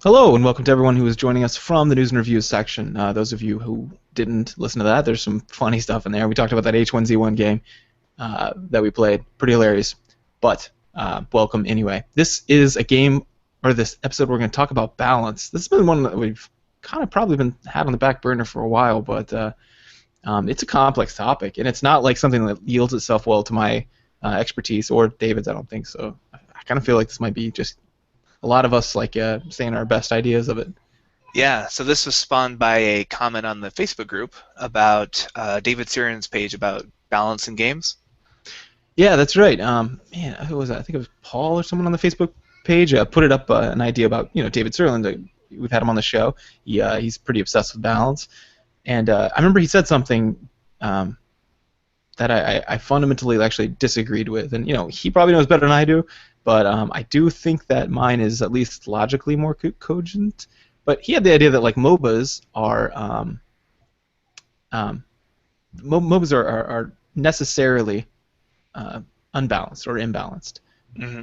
Hello, and welcome to everyone who is joining us from the news and reviews section. Those of you who didn't listen to that, there's some funny stuff in there. We talked about that H1Z1 game that we played. Pretty hilarious. But welcome anyway. This is a game, or this episode, we're going to talk about balance. This has been one that we've kind of probably been had on the back burner for a while, but it's a complex topic, and it's not like something that yields itself well to my expertise or David's, I don't think so. I kind of feel like this might be just a lot of us saying our best ideas of it. Yeah, so this was spawned by a comment on the Facebook group about David Siren's page about balance in games. Yeah, that's right. Man, who was that? I think it was Paul or someone on the Facebook page put it up an idea about David Sirlin. We've had him on the show. He's pretty obsessed with balance, and I remember he said something that I fundamentally actually disagreed with, and he probably knows better than I do, but I do think that mine is at least logically more cogent. But he had the idea that like MOBAs are necessarily unbalanced or imbalanced. Mm-hmm.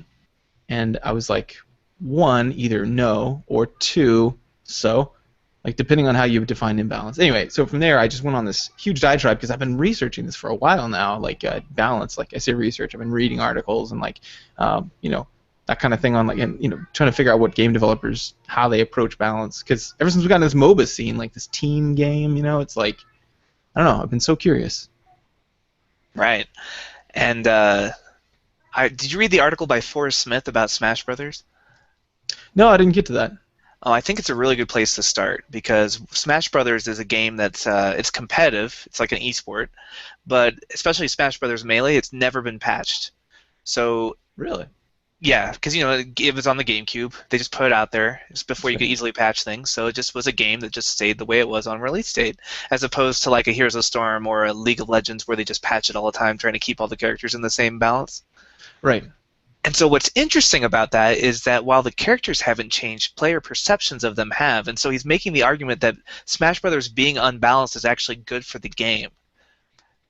And I was like, one, either no, or two, so. Like, depending on how you define imbalance. Anyway, so from there, I just went on this huge diatribe because I've been researching this for a while now, like balance. Like, I say research, I've been reading articles and, like, that kind of thing on, like, and, trying to figure out what game developers, how they approach balance. Because ever since we got in this MOBA scene, like this team game, it's like, I don't know, I've been so curious. Right. And did you read the article by Forrest Smith about Smash Brothers? No, I didn't get to that. Oh, I think it's a really good place to start because Smash Brothers is a game that's it's competitive. It's like an esport, but especially Smash Brothers Melee, it's never been patched. So really, yeah, because it was on the GameCube. They just put it out there just before you could easily patch things. So it just was a game that just stayed the way it was on release date, as opposed to like a Heroes of Storm or a League of Legends where they just patch it all the time, trying to keep all the characters in the same balance. Right. And so what's interesting about that is that while the characters haven't changed, player perceptions of them have. And so he's making the argument that Smash Brothers being unbalanced is actually good for the game.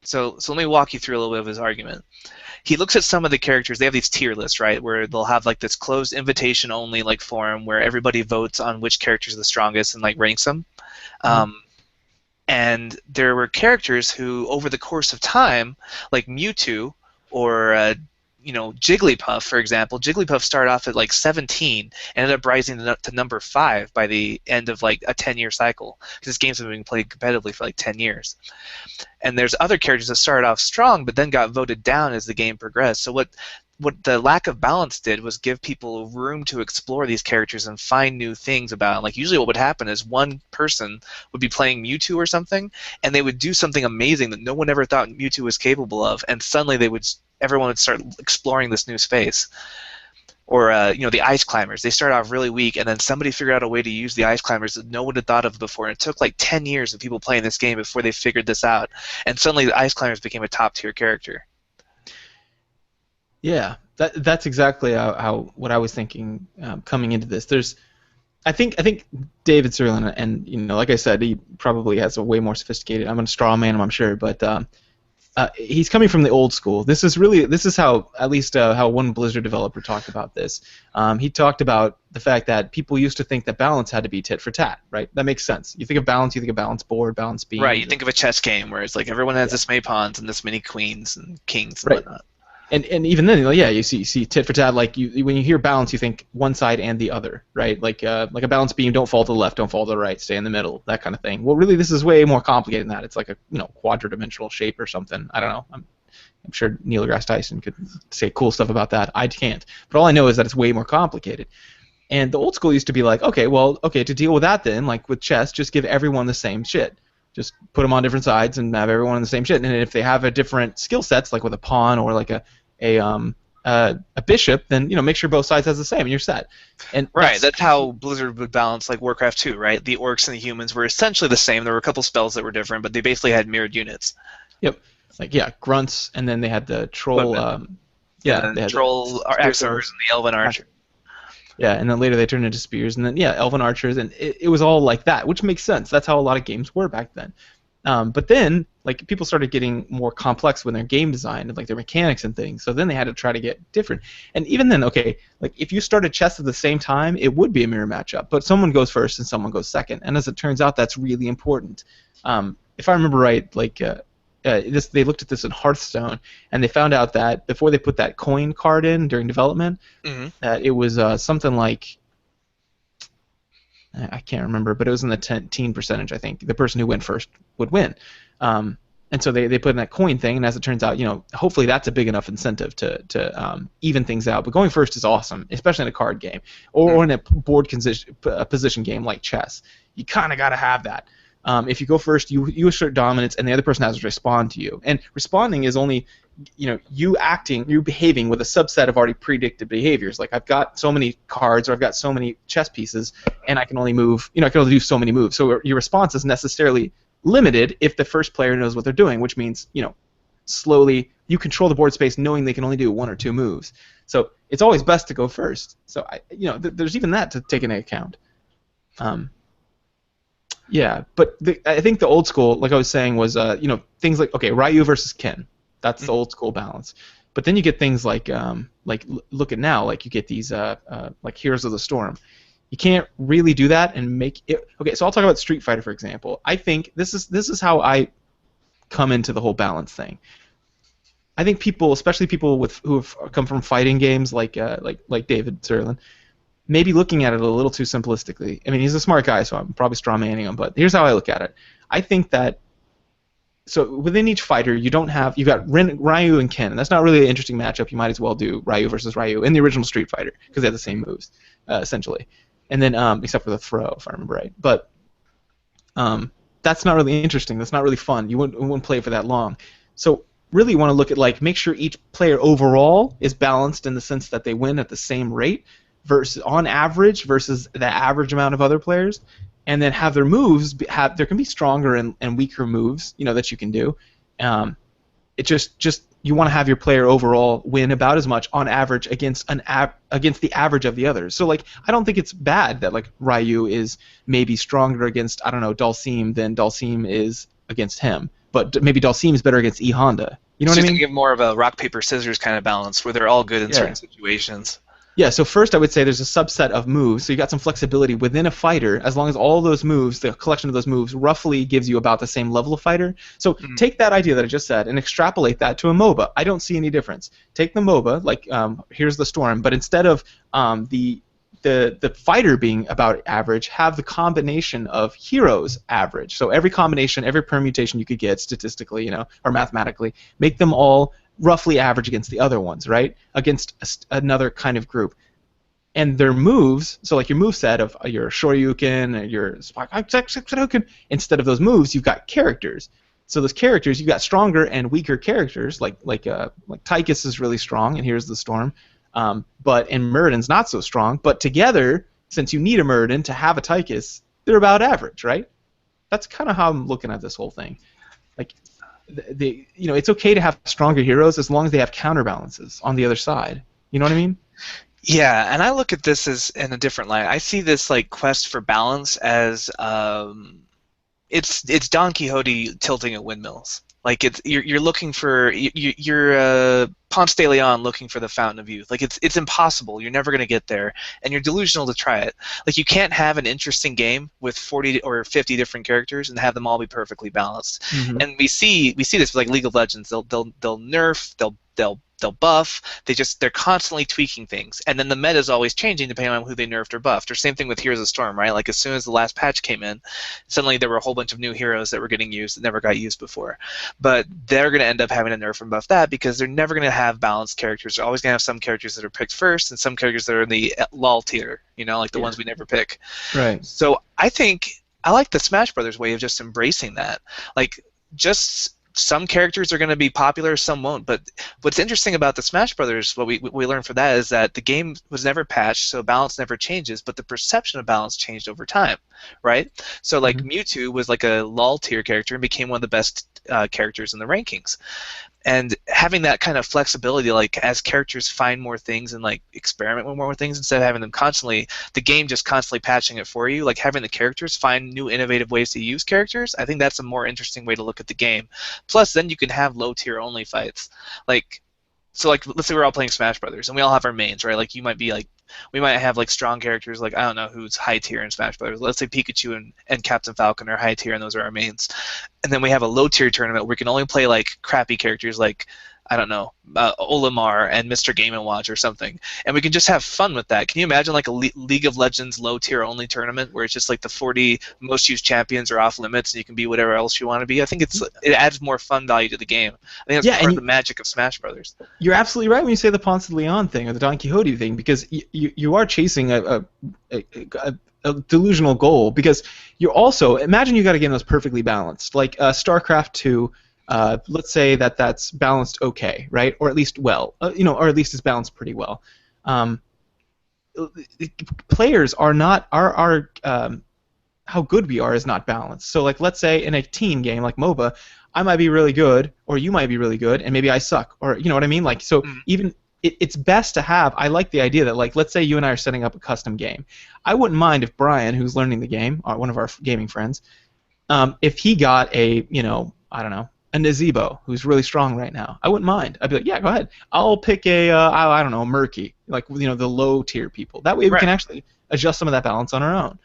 So let me walk you through a little bit of his argument. He looks at some of the characters. They have these tier lists, right, where they'll have like this closed invitation-only like forum where everybody votes on which character is the strongest and like ranks them. And there were characters who, over the course of time, like Mewtwo or Jigglypuff, for example. Jigglypuff started off at like 17 and ended up rising to number 5 by the end of like a 10-year cycle. Because this game's been being played competitively for like 10 years. And there's other characters that started off strong but then got voted down as the game progressed. So what the lack of balance did was give people room to explore these characters and find new things about them. Like usually what would happen is one person would be playing Mewtwo or something, and they would do something amazing that no one ever thought Mewtwo was capable of, and suddenly everyone would start exploring this new space. Or the Ice Climbers. They started off really weak, and then somebody figured out a way to use the Ice Climbers that no one had thought of before. And it took like 10 years of people playing this game before they figured this out. And suddenly the Ice Climbers became a top-tier character. Yeah, that's exactly how what I was thinking coming into this. I think David Sirlin, and like I said, he probably has a way more sophisticated. I'm going to straw man him, I'm sure, but he's coming from the old school. This is how at least how one Blizzard developer talked about this. He talked about the fact that people used to think that balance had to be tit for tat, right? That makes sense. You think of balance, you think of balance board, balance beam. Right. You think of a chess game where it's like everyone has this many pawns and this many queens and kings and whatnot. And even then, yeah, you see tit for tat. Like when you hear balance, you think one side and the other, right? Like a balance beam, don't fall to the left, don't fall to the right, stay in the middle, that kind of thing. Well, really, this is way more complicated than that. It's like a quadridimensional shape or something. I don't know. I'm sure Neil deGrasse Tyson could say cool stuff about that. I can't. But all I know is that it's way more complicated. And the old school used to be like, okay, to deal with that then, like with chess, just give everyone the same shit. Just put them on different sides and have everyone on the same shit. And if they have a different skill sets, like with a pawn or like a bishop, then make sure both sides has the same, and you're set. And right, that's how Blizzard would balance like Warcraft 2, right? The orcs and the humans were essentially the same. There were a couple spells that were different, but they basically had mirrored units. Yep, grunts, and then they had the troll. They had troll axers and the elven archer. Yeah, and then later they turned into spears, and then elven archers, and it was all like that, which makes sense. That's how a lot of games were back then. But then, like, people started getting more complex with their game design and like their mechanics and things. So then they had to try to get different. And even then, okay, like if you started chess at the same time, it would be a mirror matchup. But someone goes first and someone goes second. And as it turns out, that's really important. If I remember right, like they looked at this in Hearthstone, and they found out that before they put that coin card in during development, that it was something like I can't remember, but it was in the teen percentage, I think. The person who went first would win. And so they put in that coin thing, and as it turns out, hopefully that's a big enough incentive to even things out. But going first is awesome, especially in a card game or in a board position game like chess. You kind of got to have that. If you go first, you assert dominance, and the other person has to respond to you. And responding is only you behaving with a subset of already predicted behaviors. Like I've got so many cards, or I've got so many chess pieces, and I can only move. I can only do so many moves. So your response is necessarily limited if the first player knows what they're doing, which means slowly you control the board space, knowing they can only do 1 or 2 moves. So it's always best to go first. So there's even that to take into account. Yeah, but I think the old school, like I was saying, was things like Ryu versus Ken. That's the old school balance. But then you get things like look at now, like you get these like Heroes of the Storm. You can't really do that and make it. Okay, so I'll talk about Street Fighter for example. I think this is how I come into the whole balance thing. I think people, especially people who have come from fighting games like David Serlin, may be looking at it a little too simplistically. I mean, he's a smart guy, so I'm probably strawmanning him, but here's how I look at it. I think that within each fighter, you've got Ryu and Ken, and that's not really an interesting matchup. You might as well do Ryu versus Ryu in the original Street Fighter because they have the same moves, essentially. And then, except for the throw, if I remember right. But that's not really interesting. That's not really fun. You wouldn't play it for that long. So really you want to look at make sure each player overall is balanced in the sense that they win at the same rate on average versus the average amount of other players, and then have their moves there can be stronger and weaker moves that you can do. It just you want to have your player overall win about as much on average against the average of the others. So I don't think it's bad that Ryu is maybe stronger against Dhalsim than Dhalsim is against him, but maybe Dhalsim is better against E Honda. You know what I mean? Just to give more of a rock paper scissors kind of balance where they're all good in certain situations. Yeah, so first I would say there's a subset of moves, so you got some flexibility within a fighter, as long as all those moves, the collection of those moves, roughly gives you about the same level of fighter. So take that idea that I just said and extrapolate that to a MOBA. I don't see any difference. Take the MOBA, here's the Storm, but instead of the fighter being about average, have the combination of heroes average. So every combination, every permutation you could get statistically, or mathematically, make them all roughly average against the other ones, right? Against another kind of group. And their moves, so your moveset of your Shoryuken or your Hadouken, instead of those moves, you've got characters. So those characters, you've got stronger and weaker characters, like Tychus is really strong, and here's the Storm. And Muradin's not so strong, but together, since you need a Muradin to have a Tychus, they're about average, right? That's kind of how I'm looking at this whole thing. It's okay to have stronger heroes as long as they have counterbalances on the other side. You know what I mean? Yeah, and I look at this as in a different light. I see this quest for balance as it's Don Quixote tilting at windmills. You're looking for you're Ponce de Leon looking for the fountain of youth. It's impossible. You're never going to get there, and you're delusional to try it. You can't have an interesting game with 40 or 50 different characters and have them all be perfectly balanced. Mm-hmm. And we see this with League of Legends. They'll nerf. They'll buff. They're constantly tweaking things, and then the meta is always changing depending on who they nerfed or buffed. Or same thing with Heroes of Storm, right? As soon as the last patch came in, suddenly there were a whole bunch of new heroes that were getting used that never got used before. But they're going to end up having to nerf and buff that because they're never going to have balanced characters. They're always going to have some characters that are picked first and some characters that are in the lull tier, the ones we never pick. Right. So I think I like the Smash Brothers way of just embracing that. Just some characters are going to be popular, some won't. But what's interesting about the Smash Brothers, what we learned from that is that the game was never patched, so balance never changes, but the perception of balance changed over time, right? So Mewtwo was a lull tier character and became one of the best characters in the rankings. And having that kind of flexibility, like as characters find more things and like experiment with more things instead of having them constantly, the game just constantly patching it for you, like having the characters find new innovative ways to use characters, I think that's a more interesting way to look at the game. Plus, then you can have low tier only fights. Like, so like let's say we're all playing Smash Brothers and we all have our mains, right? Like you might be like, we might have like strong characters, like I don't know who's high tier in Smash Brothers. Let's say Pikachu and Captain Falcon are high tier and those are our mains. And then we have a low tier tournament where we can only play like crappy characters like, I don't know, Olimar and Mr. Game & Watch or something, and we can just have fun with that. Can you imagine like a League of Legends low tier only tournament where it's just like the 40 most used champions are off limits and you can be whatever else you want to be? I think it adds more fun value to the game. I think that's part of the magic of Smash Brothers. You're absolutely right when you say the Ponce de Leon thing or the Don Quixote thing, because you are chasing a delusional goal, because you're also, imagine you got a game that's perfectly balanced, like StarCraft 2. Let's say that's balanced okay, right? Or at least well, or at least it's balanced pretty well. Players are not how good we are is not balanced. So like let's say in a teen game like MOBA, I might be really good, or you might be really good, and maybe I suck, or you know what I mean? Like so even it's best to have. I like the idea that like let's say you and I are setting up a custom game. I wouldn't mind if Brian, who's learning the game, one of our gaming friends, if he got a I don't know, a Nazebo who's really strong right now. I wouldn't mind. I'd be like, yeah, go ahead. I'll pick I don't know, a Murky, like the low tier people. That way we can actually adjust some of that balance on our own.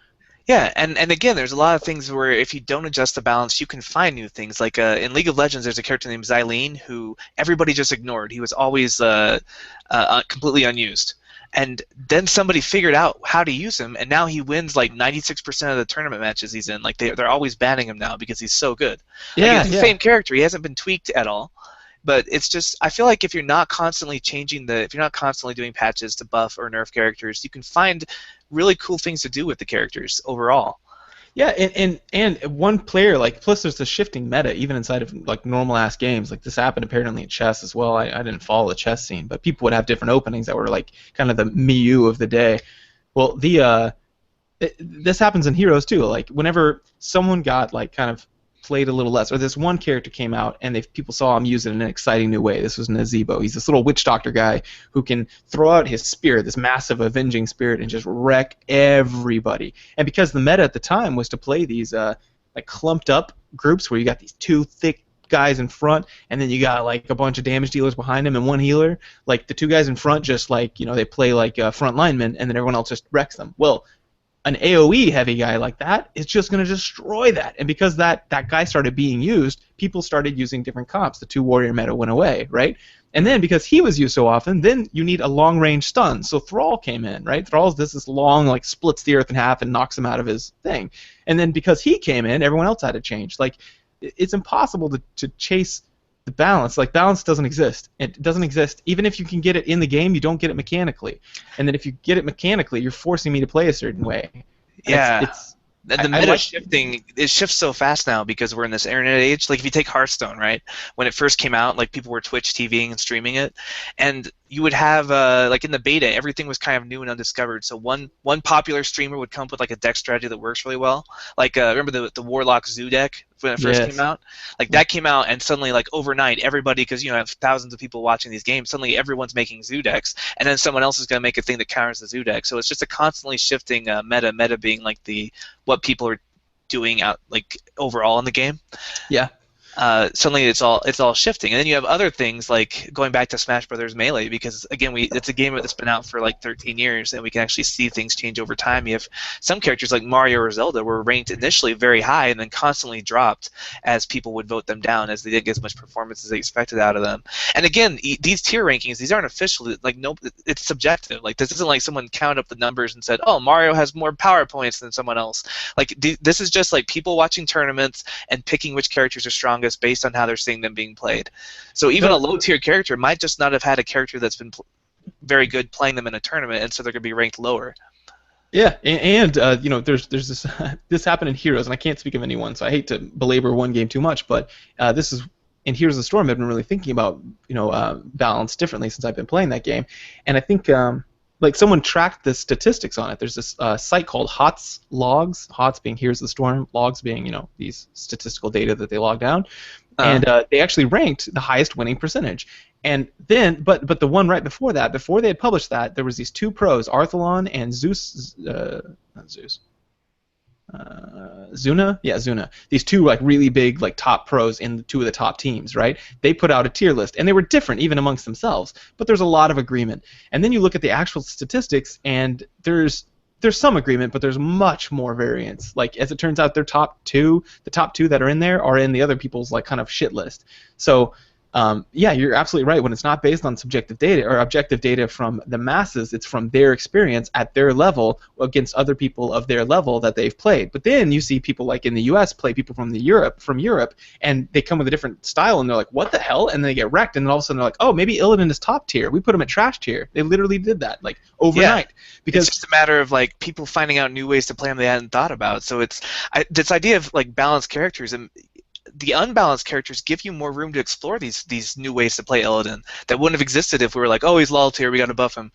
Yeah, and again, there's a lot of things where if you don't adjust the balance, you can find new things. Like in League of Legends, there's a character named Xylene who everybody just ignored. He was always completely unused. And then somebody figured out how to use him, and now he wins like 96% of the tournament matches he's in. Like they're always banning him now because he's so good. Yeah, he's the same character. He hasn't been tweaked at all. But it's just, I feel like if you're not constantly if you're not constantly doing patches to buff or nerf characters, you can find really cool things to do with the characters overall. Yeah, and one player, like, plus there's the shifting meta even inside of like normal ass games. Like this happened apparently in chess as well. I didn't follow the chess scene, but people would have different openings that were like kind of the Miyu of the day. Well, this happens in Heroes too. Like whenever someone got like kind of played a little less, or this one character came out and people saw him use it in an exciting new way. This was Nazebo. He's this little witch doctor guy who can throw out his spirit, this massive avenging spirit, and just wreck everybody. And because the meta at the time was to play these like clumped up groups where you got these two thick guys in front and then you got like a bunch of damage dealers behind him and one healer, like the two guys in front just like they play like front linemen and then everyone else just wrecks them. Well, an AoE heavy guy like that is just going to destroy that. And because that guy started being used, people started using different comps. The two warrior meta went away, right? And then because he was used so often, then you need a long range stun. So Thrall came in, right? Thrall's this long, like splits the earth in half and knocks him out of his thing. And then because he came in, everyone else had to change. Like it's impossible to chase the balance. Like balance doesn't exist. It doesn't exist. Even if you can get it in the game, you don't get it mechanically. And then if you get it mechanically, you're forcing me to play a certain way. Yeah. The meta shifting, it shifts so fast now because we're in this internet age. Like if you take Hearthstone, right? When it first came out, like people were Twitch TVing and streaming it, and you would have like in the beta, everything was kind of new and undiscovered. So one popular streamer would come up with like a deck strategy that works really well. Like remember the Warlock Zoo deck when it first came out? Like that came out, and suddenly like overnight, everybody, because have thousands of people watching these games, suddenly everyone's making Zoo decks, and then someone else is going to make a thing that counters the Zoo deck. So it's just a constantly shifting meta being like what people are doing out like overall in the game. Yeah. Suddenly it's all shifting, and then you have other things like going back to Smash Brothers Melee, because again it's a game that's been out for like 13 years, and we can actually see things change over time. You have some characters like Mario or Zelda were ranked initially very high and then constantly dropped as people would vote them down, as they didn't get as much performance as they expected out of them. And again, these tier rankings, these aren't official. Like no, it's subjective. Like this isn't like someone counted up the numbers and said, oh, Mario has more power points than someone else. Like this is just like people watching tournaments and picking which characters are strong based on how they're seeing them being played. So even a low-tier character might just not have had a character that's been very good playing them in a tournament, and so they're going to be ranked lower. Yeah, and there's this this happened in Heroes, and I can't speak of anyone, so I hate to belabor one game too much, but this is in Heroes of the Storm. I've been really thinking about balance differently since I've been playing that game, and I think like someone tracked the statistics on it. There's this site called HOTS Logs, HOTS being Heroes of the Storm, logs being these statistical data that they log down, and they actually ranked the highest winning percentage. And then, but the one right before that, before they had published that, there was these two pros, Arthalon and Zeus, not Zeus, Zuna, yeah, Zuna. These two like really big like top pros in two of the top teams, right? They put out a tier list, and they were different even amongst themselves, but there's a lot of agreement. And then you look at the actual statistics, and there's some agreement, but there's much more variance. Like as it turns out, the top two that are in there are in the other people's like kind of shit list. So. Yeah, you're absolutely right. When it's not based on subjective data or objective data from the masses, it's from their experience at their level against other people of their level that they've played. But then you see people like in the U.S. play people from Europe, and they come with a different style, and they're like, "What the hell?" And they get wrecked, and then all of a sudden they're like, "Oh, maybe Illidan is top tier. We put him at trash tier." They literally did that like overnight. Yeah. Because it's just a matter of like people finding out new ways to play them they hadn't thought about. So this idea of like balanced characters and the unbalanced characters give you more room to explore these new ways to play Illidan that wouldn't have existed if we were like, oh, he's lull tier, we got to buff him.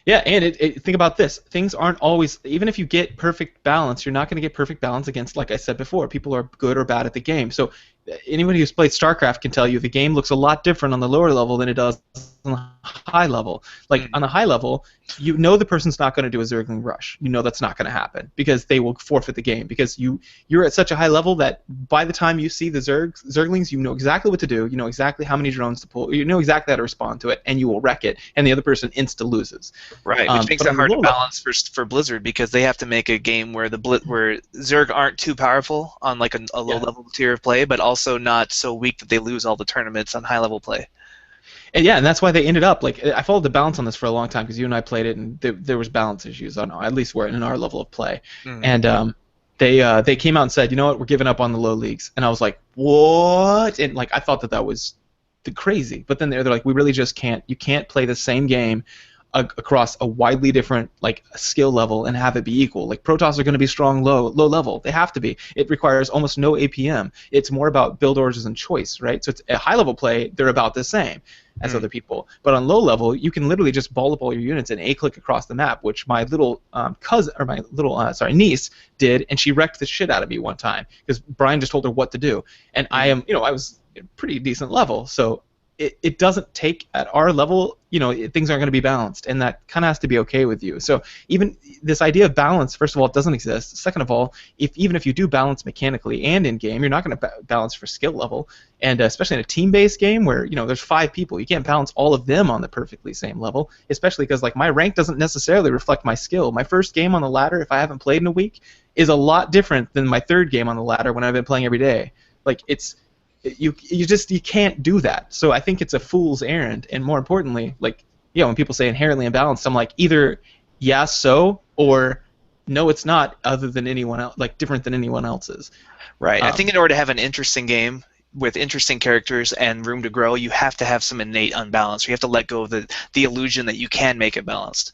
Yeah, and think about this. Things aren't always, even if you get perfect balance, you're not going to get perfect balance against, like I said before, people are good or bad at the game. So anybody who's played StarCraft can tell you the game looks a lot different on the lower level than it does on the high level. Like on the high level, you know the person's not going to do a Zergling rush. You know that's not going to happen because they will forfeit the game because you're at such a high level that by the time you see the Zerglings, you know exactly what to do. You know exactly how many drones to pull. You know exactly how to respond to it, and you will wreck it, and the other person insta loses. Right, which makes it hard to balance for Blizzard because they have to make a game where where Zerg aren't too powerful on like a low level tier of play, but also not so weak that they lose all the tournaments on high level play. And yeah, and that's why they ended up like I followed the balance on this for a long time because you and I played it, and there was balance issues on at least we're in our level of play, and they came out and said, you know what, we're giving up on the low leagues, and I was like, what? And like I thought that was crazy, but then they're like, we really just can't. You can't play the same game across a widely different like skill level and have it be equal. Like Protoss are going to be strong low level. They have to be. It requires almost no APM. It's more about build orders and choice, right? So it's a high level play, they're about the same as other people. But on low level, you can literally just ball up all your units and A-click across the map, which my little cousin or my little niece did, and she wrecked the shit out of me one time because Brian just told her what to do. And I was a pretty decent level, so it doesn't take at our level, things aren't going to be balanced, and that kind of has to be okay with you. So even this idea of balance, first of all, it doesn't exist. Second of all, even if you do balance mechanically and in game, you're not going to balance for skill level, and especially in a team-based game where there's 5 people, you can't balance all of them on the perfectly same level. Especially because like my rank doesn't necessarily reflect my skill. My first game on the ladder, if I haven't played in a week, is a lot different than my third game on the ladder when I've been playing every day. Like you can't do that. So I think it's a fool's errand, and more importantly, like when people say inherently imbalanced, I'm like either yes so or no it's not, other than anyone else, like different than anyone else's. Right. I think in order to have an interesting game with interesting characters and room to grow, you have to have some innate unbalance. You have to let go of the illusion that you can make it balanced.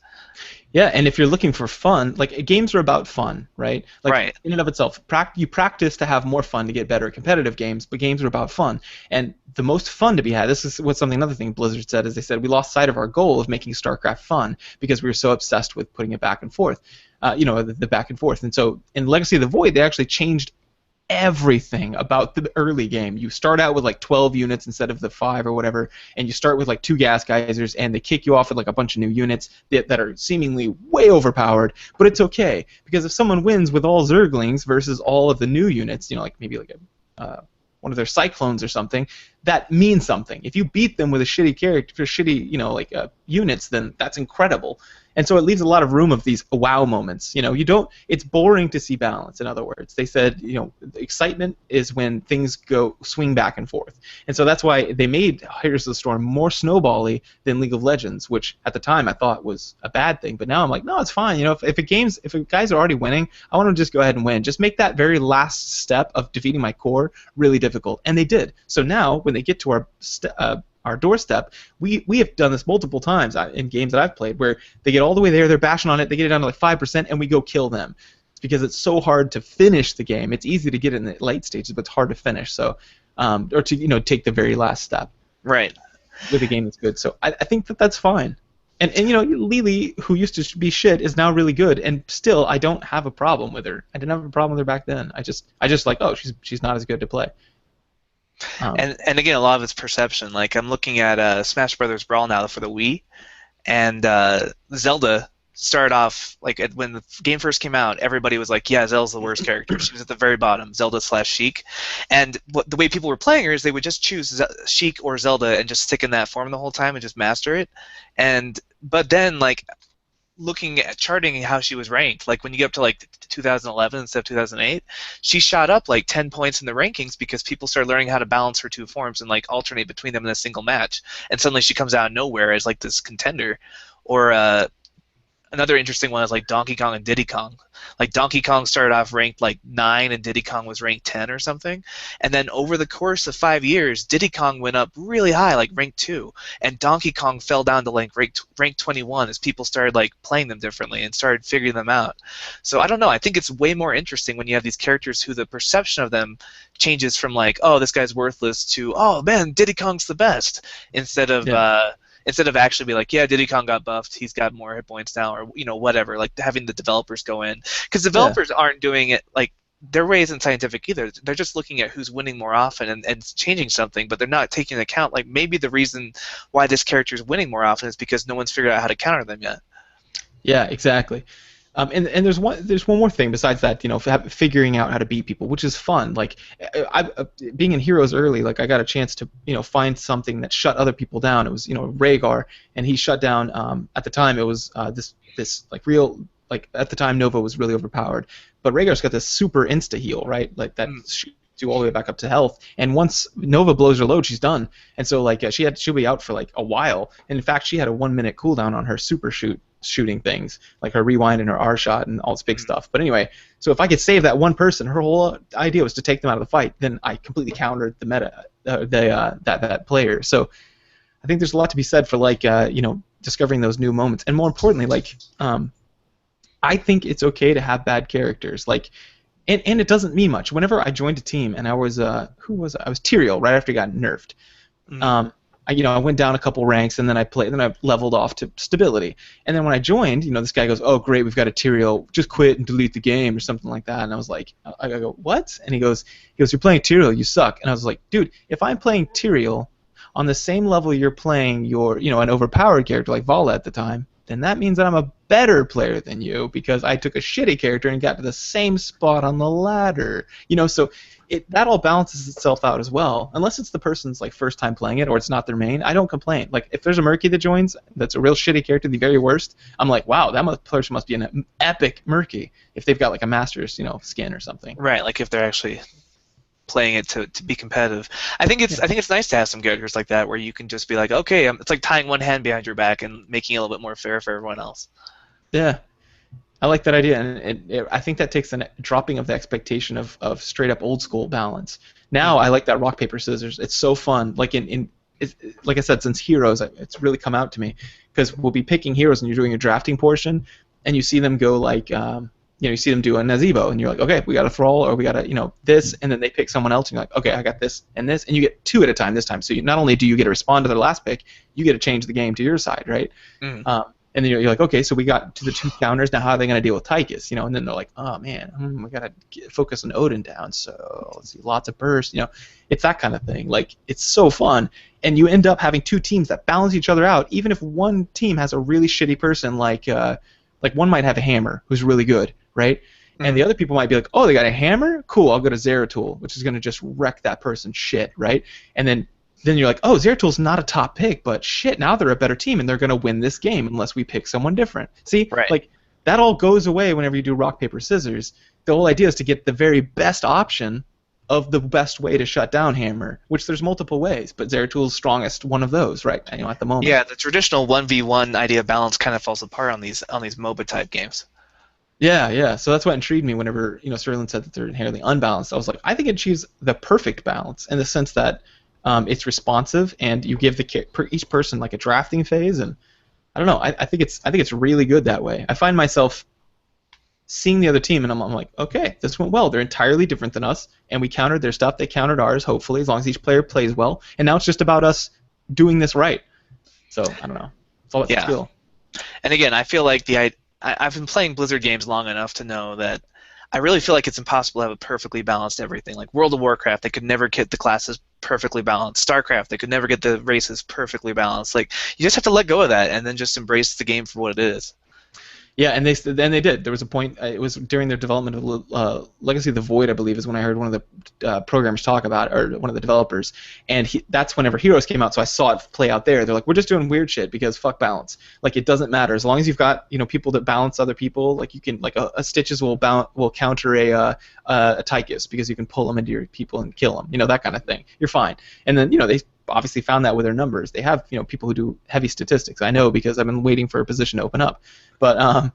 Yeah, and if you're looking for fun, like games are about fun, right? Like right. In and of itself, you practice to have more fun to get better at competitive games, but games are about fun. And the most fun to be had, this is another thing Blizzard said, is they said we lost sight of our goal of making StarCraft fun because we were so obsessed with putting it back and forth, the back and forth. And so in Legacy of the Void, they actually changed everything about the early game. You start out with like 12 units instead of the 5 or whatever, and you start with like 2 gas geysers, and they kick you off with like a bunch of new units that are seemingly way overpowered, but it's okay because if someone wins with all Zerglings versus all of the new units, like maybe like one of their Cyclones or something, that means something. If you beat them with a shitty character, units, then that's incredible. And so it leaves a lot of room of these wow moments. It's boring to see balance, in other words. They said, the excitement is when things swing back and forth. And so that's why they made Heroes of the Storm more snowbally than League of Legends, which at the time I thought was a bad thing. But now I'm like, no, it's fine. If a guys are already winning, I want to just go ahead and win. Just make that very last step of defeating my core really difficult. And they did. So now when they get to our doorstep, we have done this multiple times in games that I've played where they get all the way there, they're bashing on it, they get it down to like 5%, and we go kill them. It's because it's so hard to finish the game. It's easy to get in the late stages, but it's hard to finish. So, or to take the very last step. Right. With a game that's good. So I think that's fine. And Lily, who used to be shit, is now really good, and still I don't have a problem with her. I didn't have a problem with her back then. I just like, oh, she's not as good to play. Um, And again, a lot of it's perception. Like I'm looking at Smash Brothers Brawl now for the Wii, and Zelda started off like when the game first came out, everybody was like, "Yeah, Zelda's the worst character." She was at the very bottom, Zelda slash Sheik, and the way people were playing her is they would just choose Sheik or Zelda and just stick in that form the whole time and just master it. And but then like looking at charting how she was ranked, like when you get up to like 2011 instead of 2008, she shot up like 10 points in the rankings because people started learning how to balance her two forms and like alternate between them in a single match. And suddenly she comes out of nowhere as like this contender. Or another interesting one is like Donkey Kong and Diddy Kong. Like Donkey Kong started off ranked like 9 and Diddy Kong was ranked 10 or something. And then over the course of 5 years, Diddy Kong went up really high, like ranked 2, and Donkey Kong fell down to like rank 21 as people started like playing them differently and started figuring them out. So I don't know. I think it's way more interesting when you have these characters who the perception of them changes from like, oh, this guy's worthless to, oh man, Diddy Kong's the best, instead of actually be like, yeah, Diddy Kong got buffed, he's got more hit points now, or whatever. Like having the developers go in, because developers aren't doing it like their way isn't scientific either. They're just looking at who's winning more often and changing something, but they're not taking into account like maybe the reason why this character is winning more often is because no one's figured out how to counter them yet. Yeah, exactly. And there's one more thing besides that, figuring out how to beat people, which is fun. Like being in Heroes early, like I got a chance to find something that shut other people down. It was Rhaegar, and he shut down. At the time, it was this like real like at the time Nova was really overpowered, but Rhaegar's got this super insta heal, right? Like that. You all the way back up to health, and once Nova blows her load, she's done. And so like she'll be out for like a while. And in fact, she had a 1-minute cooldown on her super shooting things, like her rewind and her R shot and all this big stuff. But anyway, so if I could save that one person, her whole idea was to take them out of the fight. Then I completely countered the meta, that player. So I think there's a lot to be said for like discovering those new moments, and more importantly, like I think it's okay to have bad characters, like. And it doesn't mean much. Whenever I joined a team, and I was I was Tyrael right after he got nerfed. I went down a couple ranks, and then I leveled off to stability. And then when I joined, this guy goes, "Oh great, we've got a Tyrael. Just quit and delete the game," or something like that. And I was like, I go, "What?" And he goes, "You're playing Tyrael. You suck." And I was like, "Dude, if I'm playing Tyrael on the same level you're playing your an overpowered character like Vala at the time, then that means that I'm a better player than you because I took a shitty character and got to the same spot on the ladder." So that all balances itself out as well. Unless it's the person's like first time playing it or it's not their main, I don't complain. Like if there's a Murky that joins that's a real shitty character, the very worst, I'm like, wow, person must be an epic Murky if they've got like a Master's skin or something. Right, like if they're actually playing it to be competitive. I think it's nice to have some characters like that where you can just be like, okay, it's like tying one hand behind your back and making it a little bit more fair for everyone else. Yeah, I like that idea, and I think that takes a dropping of the expectation of straight up old school balance. Now I like that rock paper scissors. It's so fun. Like like I said, since Heroes, it's really come out to me because we'll be picking heroes and you're doing a drafting portion, and you see them go like. You see them do a Nazebo, and you're like, okay, we got a Thrall, or we got a, this, and then they pick someone else, and you're like, okay, I got this, and you get 2 at a time this time. So not only do you get to respond to their last pick, you get to change the game to your side, right? And then you're like, okay, so we got to the 2 counters, now how are they going to deal with Tychus? And then they're like, oh man, we got to focus on Odin down, so let's see, lots of burst, it's that kind of thing. Like, it's so fun, and you end up having 2 teams that balance each other out, even if one team has a really shitty person, like one might have a hammer who's really good, right? And the other people might be like, oh, they got a hammer? Cool, I'll go to Zeratul, which is going to just wreck that person's shit, right? And then you're like, oh, Zeratul's not a top pick, but shit, now they're a better team, and they're going to win this game unless we pick someone different. See? Right. Like, that all goes away whenever you do rock, paper, scissors. The whole idea is to get the very best option of the best way to shut down hammer, which there's multiple ways, but Zeratul's strongest one of those, right? At the moment. Yeah, the traditional 1v1 idea of balance kind of falls apart on these MOBA type games. Yeah. So that's what intrigued me whenever Sterling said that they're inherently unbalanced. I was like, I think it achieves the perfect balance in the sense that it's responsive and you give each person like a drafting phase, and I don't know. I think it's really good that way. I find myself seeing the other team and I'm like, okay, this went well. They're entirely different than us, and we countered their stuff. They countered ours. Hopefully, as long as each player plays well, and now it's just about us doing this right. So I don't know. It's all about skill. And again, I feel like I've been playing Blizzard games long enough to know that I really feel like it's impossible to have a perfectly balanced everything. Like World of Warcraft, they could never get the classes perfectly balanced. StarCraft, they could never get the races perfectly balanced. Like you just have to let go of that and then just embrace the game for what it is. Yeah, and they did. There was a point. It was during their development of Legacy of the Void, I believe, is when I heard one of the programmers talk about it, or one of the developers, and that's whenever Heroes came out. So I saw it play out there. They're like, we're just doing weird shit because fuck balance. Like it doesn't matter as long as you've got people that balance other people. Like you can a Stitches will counter a Tychus because you can pull them into your people and kill them. That kind of thing. You're fine. And then they obviously found that with their numbers. They have people who do heavy statistics. I know because I've been waiting for a position to open up. But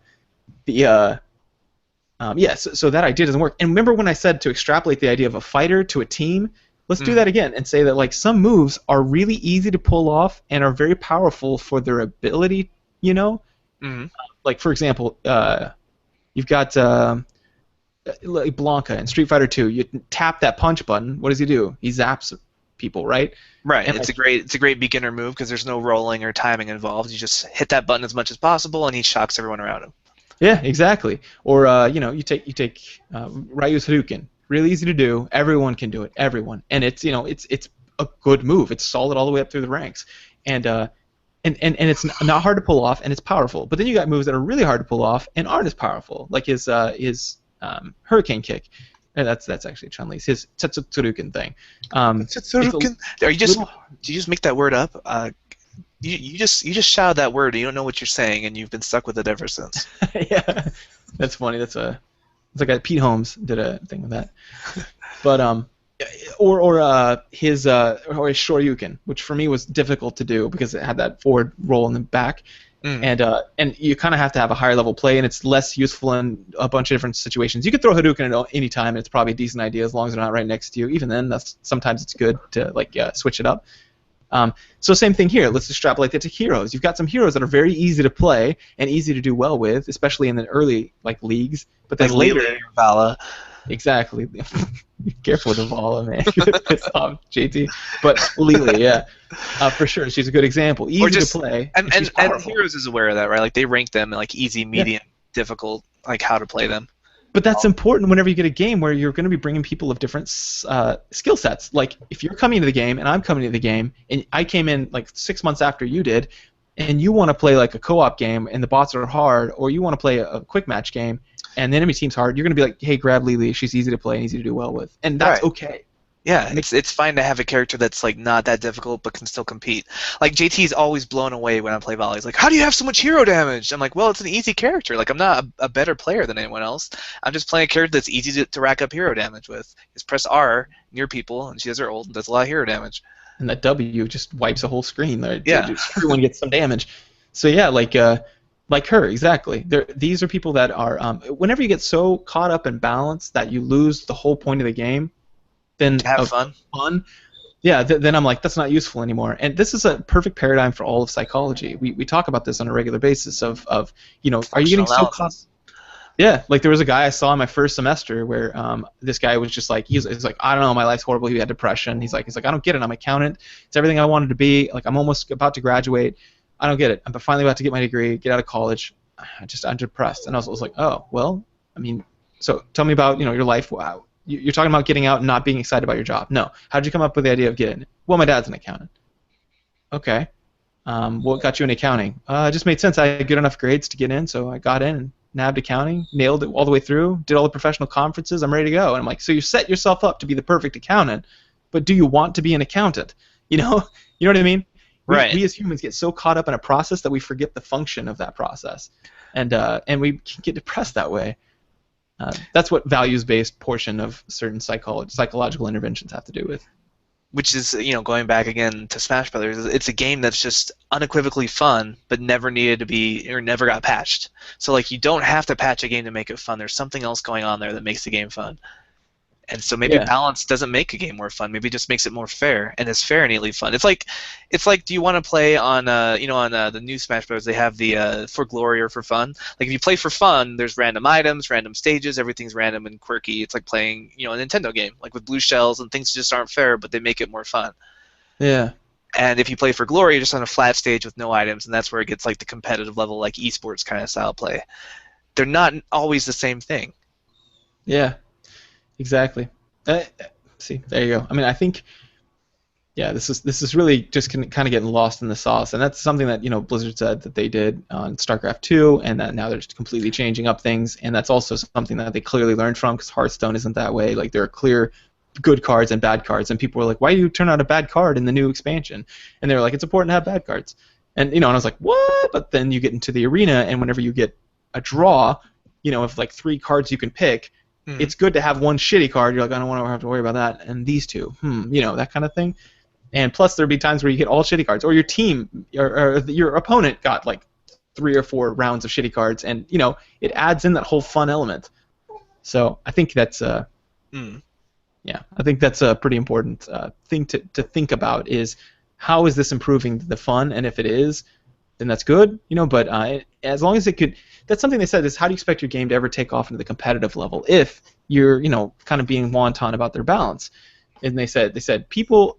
so that idea doesn't work. And remember when I said to extrapolate the idea of a fighter to a team? Let's do that again and say that like some moves are really easy to pull off and are very powerful for their ability. Like for example, you've got like Blanca in Street Fighter 2. You tap that punch button. What does he do? He zaps people, right? Right. And it's a great beginner move because there's no rolling or timing involved. You just hit that button as much as possible, and he shocks everyone around him. Yeah, exactly. Or you take Ryu's Hadouken. Really easy to do. Everyone can do it. Everyone, and it's it's a good move. It's solid all the way up through the ranks, and it's not hard to pull off, and it's powerful. But then you got moves that are really hard to pull off and aren't as powerful, like his Hurricane Kick. That's actually Chun-Li's, his Tetsutsuruken thing. Tetsutsuruken? Did you just make that word up? You just shouted that word. And you don't know what you're saying, and you've been stuck with it ever since. Yeah, that's funny. It's like Pete Holmes did a thing with that. But or his Shoryuken, which for me was difficult to do because it had that forward roll in the back. And you kind of have to have a higher level play, and it's less useful in a bunch of different situations. You could throw Hadouken at any time, and it's probably a decent idea as long as they're not right next to you. Even then, sometimes it's good to switch it up. So same thing here. Let's extrapolate that to heroes. You've got some heroes that are very easy to play and easy to do well with, especially in the early leagues. But then later, Vala. Exactly. Be careful with the Vala, man. Piss off, JT. But Lily, yeah, for sure, she's a good example. Easy to play, and Heroes is aware of that, right? Like they rank them like easy, medium, difficult, like how to play them. But that's important whenever you get a game where you're going to be bringing people of different skill sets. Like if you're coming to the game and I'm coming to the game, and I came in like 6 months after you did, and you want to play like a co-op game and the bots are hard, or you want to play a quick match game and the enemy team's hard, you're going to be like, hey, grab Lily. She's easy to play and easy to do well with. And that's okay. Yeah, it's fine to have a character that's like not that difficult but can still compete. Like JT's always blown away when I play Volley. He's like, how do you have so much hero damage? I'm like, well, it's an easy character. Like I'm not a better player than anyone else. I'm just playing a character that's easy to rack up hero damage with. Just press R near people, and she has her ult and does a lot of hero damage. And that W just wipes a whole screen. Yeah. Everyone gets some damage. So yeah, like her, exactly. These are people that are, whenever you get so caught up in balance that you lose the whole point of the game, then have fun. Yeah, then I'm like, that's not useful anymore. And this is a perfect paradigm for all of psychology. We talk about this on a regular basis of are you getting so caught? Yeah, like there was a guy I saw in my first semester where this guy was just like, he's like, I don't know, my life's horrible. He had depression. He's like, I don't get it. I'm an accountant. It's everything I wanted to be. Like I'm almost about to graduate. I don't get it. I'm finally about to get my degree, get out of college. I'm depressed. And I was like, oh, well, I mean, so tell me about your life. Wow. You're talking about getting out and not being excited about your job. No. How did you come up with the idea of getting it? Well, my dad's an accountant. Okay. What got you in accounting? It just made sense. I had good enough grades to get in, so I got in and nabbed accounting, nailed it all the way through, did all the professional conferences. I'm ready to go. And I'm like, so you set yourself up to be the perfect accountant, but do you want to be an accountant? You know what I mean? Right. We as humans get so caught up in a process that we forget the function of that process, and we can get depressed that way. That's what values-based portion of certain psychological interventions have to do with. Which is, going back again to Smash Brothers, it's a game that's just unequivocally fun, but never needed to be, or never got patched. So, like, you don't have to patch a game to make it fun. There's something else going on there that makes the game fun. And so maybe balance doesn't make a game more fun. Maybe it just makes it more fair, and it's fair and innately fun. It's like, do you want to play on, the new Smash Bros. They have the for glory or for fun. Like if you play for fun, there's random items, random stages, everything's random and quirky. It's like playing, a Nintendo game, like with blue shells and things just aren't fair, but they make it more fun. Yeah. And if you play for glory, you're just on a flat stage with no items, and that's where it gets like the competitive level, like esports kind of style play. They're not always the same thing. Yeah, exactly. See, there you go. I mean, I think, yeah, this is really just kind of getting lost in the sauce, and that's something that Blizzard said that they did on StarCraft 2, and that now they're just completely changing up things, and that's also something that they clearly learned from, because Hearthstone isn't that way. Like, there are clear good cards and bad cards, and people were like, why do you turn out a bad card in the new expansion? And they were like, it's important to have bad cards. And I was like, what? But then you get into the arena, and whenever you get a draw, of like 3 cards you can pick, it's good to have one shitty card. You're like, I don't want to have to worry about that, and these two, that kind of thing. And plus, there'd be times where you get all shitty cards, or your team, or your opponent got like 3 or 4 rounds of shitty cards, and it adds in that whole fun element. So I think that's yeah, I think that's a pretty important thing to think about, is how is this improving the fun, and if it is, then that's good, But as long as it could, that's something they said, is how do you expect your game to ever take off into the competitive level if you're kind of being wanton about their balance? And they said people.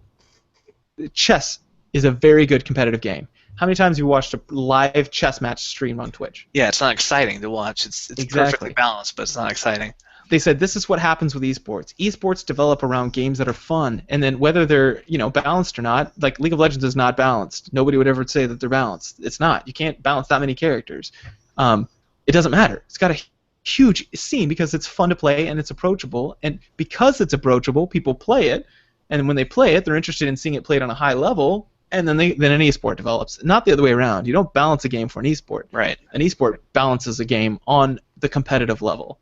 Chess is a very good competitive game. How many times have you watched a live chess match streamed on Twitch? Yeah, it's not exciting to watch. It's Exactly. perfectly balanced, but it's not exciting. They said this is what happens with esports. Esports develop around games that are fun, and then whether they're balanced or not, like League of Legends is not balanced. Nobody would ever say that they're balanced. It's not. You can't balance that many characters. It doesn't matter. It's got a huge scene because it's fun to play and it's approachable, and because it's approachable, people play it. And when they play it, they're interested in seeing it played on a high level, and then an esport develops. Not the other way around. You don't balance a game for an esport. Right. An esport balances a game on the competitive level.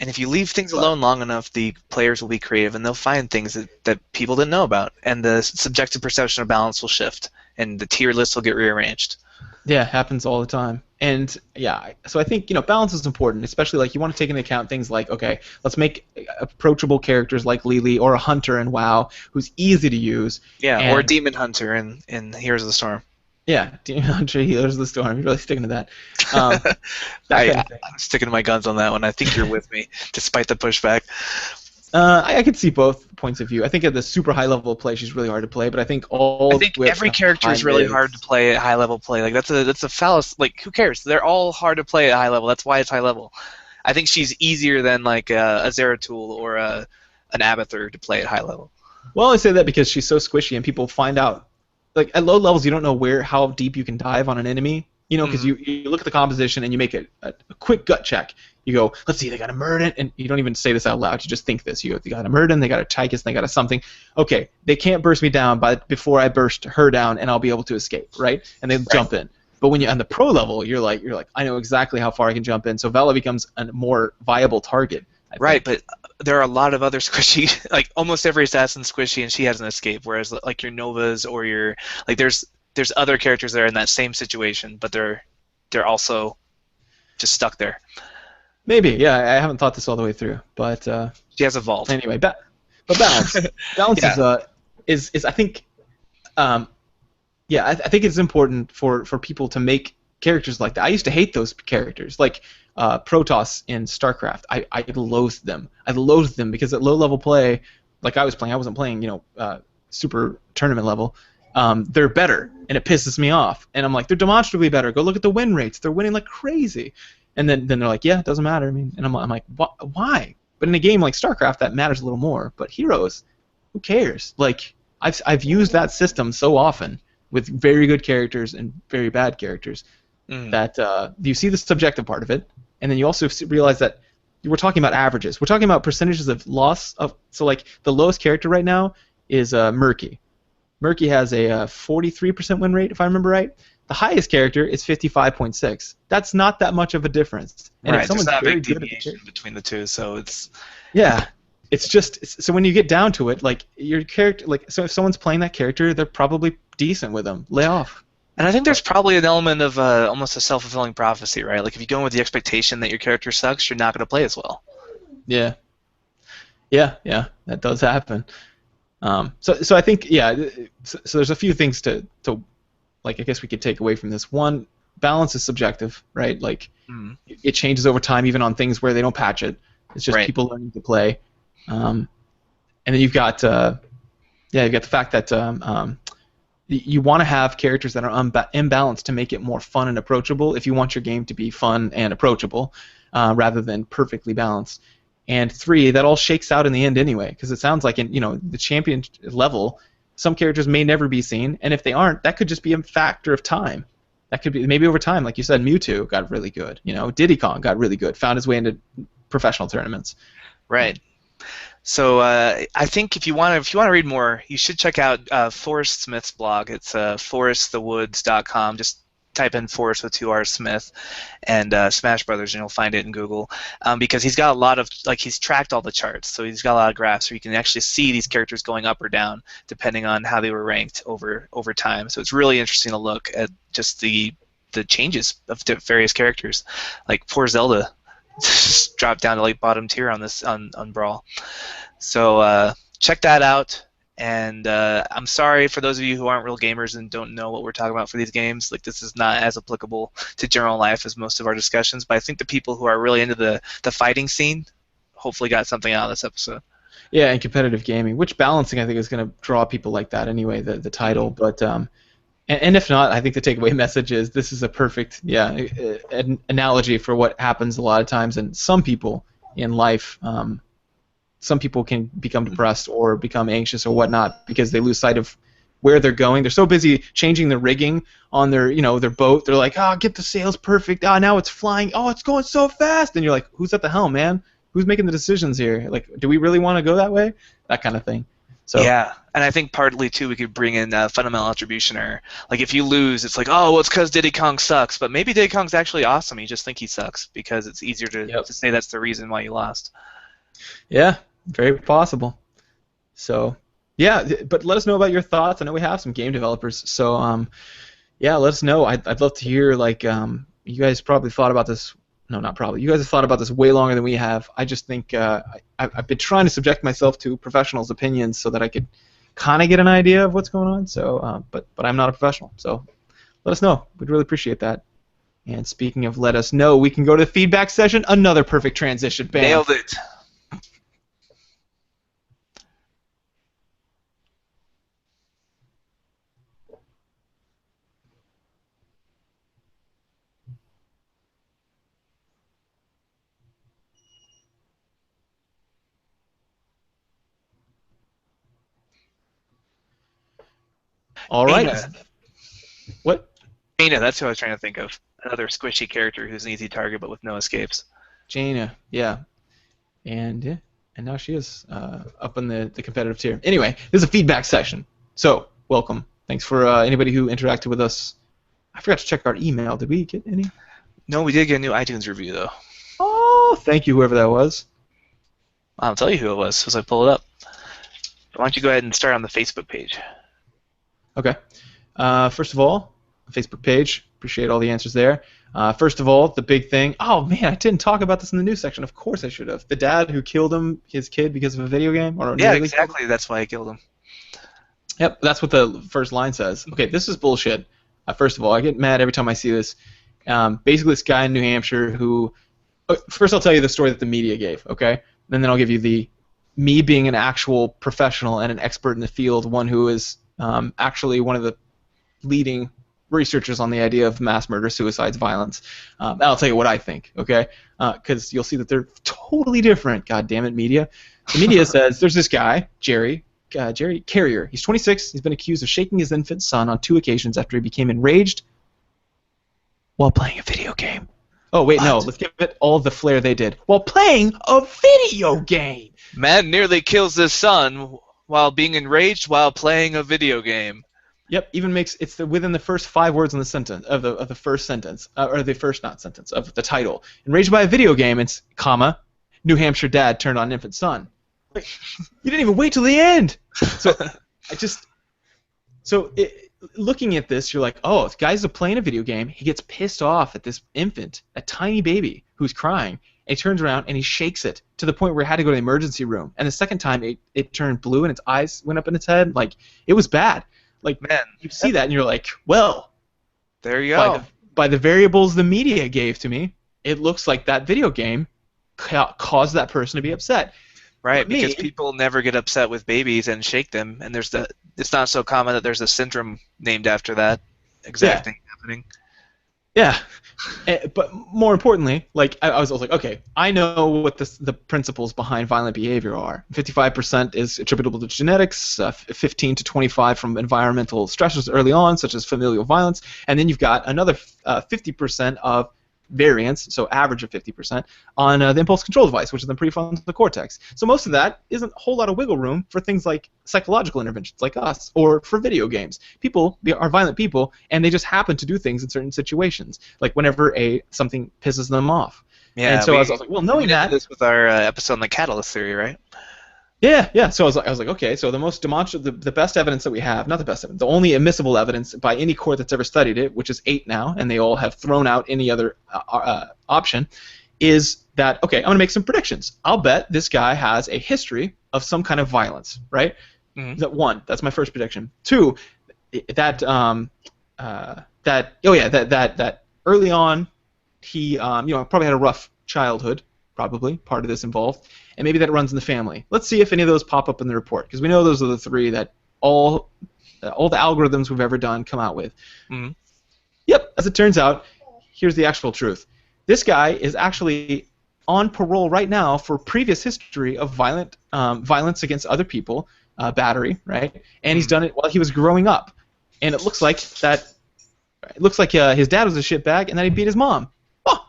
And if you leave things alone long enough, the players will be creative, and they'll find things that people didn't know about, and the subjective perception of balance will shift, and the tier list will get rearranged. Yeah, it happens all the time. And yeah, so I think balance is important, especially like you want to take into account things like, okay, let's make approachable characters like Lily or a hunter in WoW who's easy to use. Yeah, or a demon hunter in Heroes of the Storm. Yeah, Demon Hunter, Heroes of the Storm. You're really sticking to that. I'm sticking to my guns on that one. I think you're with me, despite the pushback. I could see both points of view. I think at the super high level of play, she's really hard to play, but I think every character is really hard to play at high level play. Like that's a fallacy. Like who cares? They're all hard to play at high level. That's why it's high level. I think she's easier than like a Zeratul or an Abathur to play at high level. Well, I say that because she's so squishy, and people find out, like at low levels, you don't know how deep you can dive on an enemy. Because you look at the composition and you make a quick gut check. You go, let's see, they got a Murden, and you don't even say this out loud. You just think this. They got a Murden, they got a Tychus, they got a something. Okay, they can't burst me down before I burst her down, and I'll be able to escape, right? And they jump in. But when you're on the pro level, you're like, I know exactly how far I can jump in. So Vela becomes a more viable target. Right, but there are a lot of other squishy, like almost every assassin's squishy, and she has an escape. Whereas like your Novas or your there's other characters that are in that same situation, but they're also just stuck there. Maybe, yeah. I haven't thought this all the way through, but she has evolved. Anyway, but balance. Balance is I think, I think it's important for people to make characters like that. I used to hate those characters, like Protoss in StarCraft. I loathed them. I loathed them because at low level play, like I was playing, I wasn't playing, super tournament level. They're better, and it pisses me off. And I'm like, they're demonstrably better. Go look at the win rates. They're winning like crazy. And then they're like, yeah, it doesn't matter. I mean, and I'm like, why? But in a game like StarCraft, that matters a little more. But Heroes, who cares? Like, I've used that system so often with very good characters and very bad characters that you see the subjective part of it, and then you also realize that we're talking about averages. We're talking about percentages of loss of. So like the lowest character right now is Murky. Murky has a 43% win rate, if I remember right. The highest character is 55.6. That's not that much of a difference. And right, if someone's there's not a very big good deviation between the two, so it's... Yeah, it's just... So when you get down to it, like, your character... Like, so if someone's playing that character, they're probably decent with them. Lay off. And I think there's probably an element of almost a self-fulfilling prophecy, right? Like, if you go in with the expectation that your character sucks, you're not going to play as well. Yeah. Yeah, that does happen. So I think, so there's a few things to like, I guess we could take away from this. One, balance is subjective, right? Like, it changes over time, even on things where they don't patch it. It's just people learning to play. And then you've got, you've got the fact that you want to have characters that are imbalanced to make it more fun and approachable if you want your game to be fun and approachable rather than perfectly balanced. and 3, that all shakes out in the end anyway, because it sounds like in the champion level, some characters may never be seen, and if they aren't, that could just be a factor of time. That could be maybe over time, like you said, Mewtwo got really good. Diddy Kong got really good, found his way into professional tournaments. Right. So I think if you want to read more, you should check out Forrest Smith's blog. It's forestthewoods.com. Just type in Forrest with 2 R's Smith and Smash Brothers, and you'll find it in Google. Because he's got a lot of he's tracked all the charts, so he's got a lot of graphs where you can actually see these characters going up or down depending on how they were ranked over time. So it's really interesting to look at just the changes of various characters. Like poor Zelda just dropped down to like bottom tier on this on Brawl. So check that out. And I'm sorry for those of you who aren't real gamers and don't know what we're talking about for these games. Like, this is not as applicable to general life as most of our discussions, but I think the people who are really into the fighting scene hopefully got something out of this episode. Yeah, and competitive gaming, which balancing I think is going to draw people like that anyway, the title. But and if not, I think the takeaway message is this is a perfect an analogy for what happens a lot of times, and some people in life. Some people can become depressed or become anxious or whatnot because they lose sight of where they're going. They're so busy changing the rigging on their their boat. They're like, get the sails perfect. Now it's flying. It's going so fast. And you're like, who's at the helm, man? Who's making the decisions here? Like, do we really want to go that way? That kind of thing. So yeah, and I think partly too we could bring in fundamental attribution error. Like if you lose, it's like, it's because Diddy Kong sucks. But maybe Diddy Kong's actually awesome. You just think he sucks because it's easier to say that's the reason why you lost. Yeah, very possible. So, yeah, but let us know about your thoughts. I know we have some game developers, so let us know. I'd love to hear, you guys probably thought about this. No, not probably. You guys have thought about this way longer than we have. I just think I've been trying to subject myself to professionals' opinions so that I could kind of get an idea of what's going on. So, but I'm not a professional, so let us know. We'd really appreciate that. And speaking of let us know, we can go to the feedback session. Another perfect transition. Bam. Nailed it. All right. Jaina. What? Jaina, that's who I was trying to think of. Another squishy character who's an easy target but with no escapes. Jaina, yeah. And now she is up in the competitive tier. Anyway, this is a feedback session. So, welcome. Thanks for anybody who interacted with us. I forgot to check our email. Did we get any? No, we did get a new iTunes review, though. Oh, thank you, whoever that was. I'll tell you who it was as I pull it up. Why don't you go ahead and start on the Facebook page? Okay. First of all, Facebook page. Appreciate all the answers there. First of all, the big thing. Oh man, I didn't talk about this in the news section. Of course I should have. The dad who killed his kid because of a video game. Yeah, exactly. That's why he killed him. Yep, that's what the first line says. Okay, this is bullshit. First of all, I get mad every time I see this. Basically, this guy in New Hampshire who. First, I'll tell you the story that the media gave. Okay, and then I'll give you me being an actual professional and an expert in the field, one who is actually one of the leading researchers on the idea of mass murder, suicides, violence. I'll tell you what I think, okay? Because you'll see that they're totally different. God damn it, media. The media says there's this guy, Jerry Carrier. He's 26. He's been accused of shaking his infant son on 2 occasions after he became enraged while playing a video game. Oh, wait, no. Let's give it all the flair they did. While playing a video game! Man nearly kills his son while being enraged while playing a video game. Yep, even makes within the first 5 words in the sentence of the first sentence or the first not sentence of the title. Enraged by a video game, it's comma New Hampshire dad turned on infant son. Like, you didn't even wait till the end. So looking at this, you're like, oh, the guy's playing a video game. He gets pissed off at this infant, a tiny baby who's crying, and he turns around and he shakes it to the point where he had to go to the emergency room. And the second time, it turned blue and its eyes went up in its head. Like, it was bad. Like, man, you see that and you're like, well, there you go. By the variables the media gave to me, it looks like that video game caused that person to be upset. Right, because people never get upset with babies and shake them, and it's not so common that there's a syndrome named after that exact thing happening. Yeah, But more importantly, like I was like, okay, I know what the principles behind violent behavior are. 55% is attributable to genetics, 15 to 25 from environmental stressors early on, such as familial violence, and then you've got another 50% of variance, so average of 50%, on the impulse control device, which is the prefrontal cortex. So most of that isn't a whole lot of wiggle room for things like psychological interventions like us, or for video games. People are violent people, and they just happen to do things in certain situations, like whenever something pisses them off. Yeah, and so I was like, well, knowing that, this with our episode on the catalyst theory, right? Yeah. So I was like, okay. So the most demonstrative, the best evidence that we have, not the best evidence, the only admissible evidence by any court that's ever studied it, which is 8 now, and they all have thrown out any other option, is that okay? I'm gonna make some predictions. I'll bet this guy has a history of some kind of violence, right? Mm-hmm. That's my first prediction. 2, that early on he probably had a rough childhood. Probably part of this involved, and maybe that runs in the family. Let's see if any of those pop up in the report, because we know those are the 3 that all the algorithms we've ever done come out with. Mm-hmm. Yep, as it turns out, here's the actual truth. This guy is actually on parole right now for previous history of violence against other people, battery, right? And he's done it while he was growing up, and it looks like his dad was a shitbag, and that he beat his mom. Oh,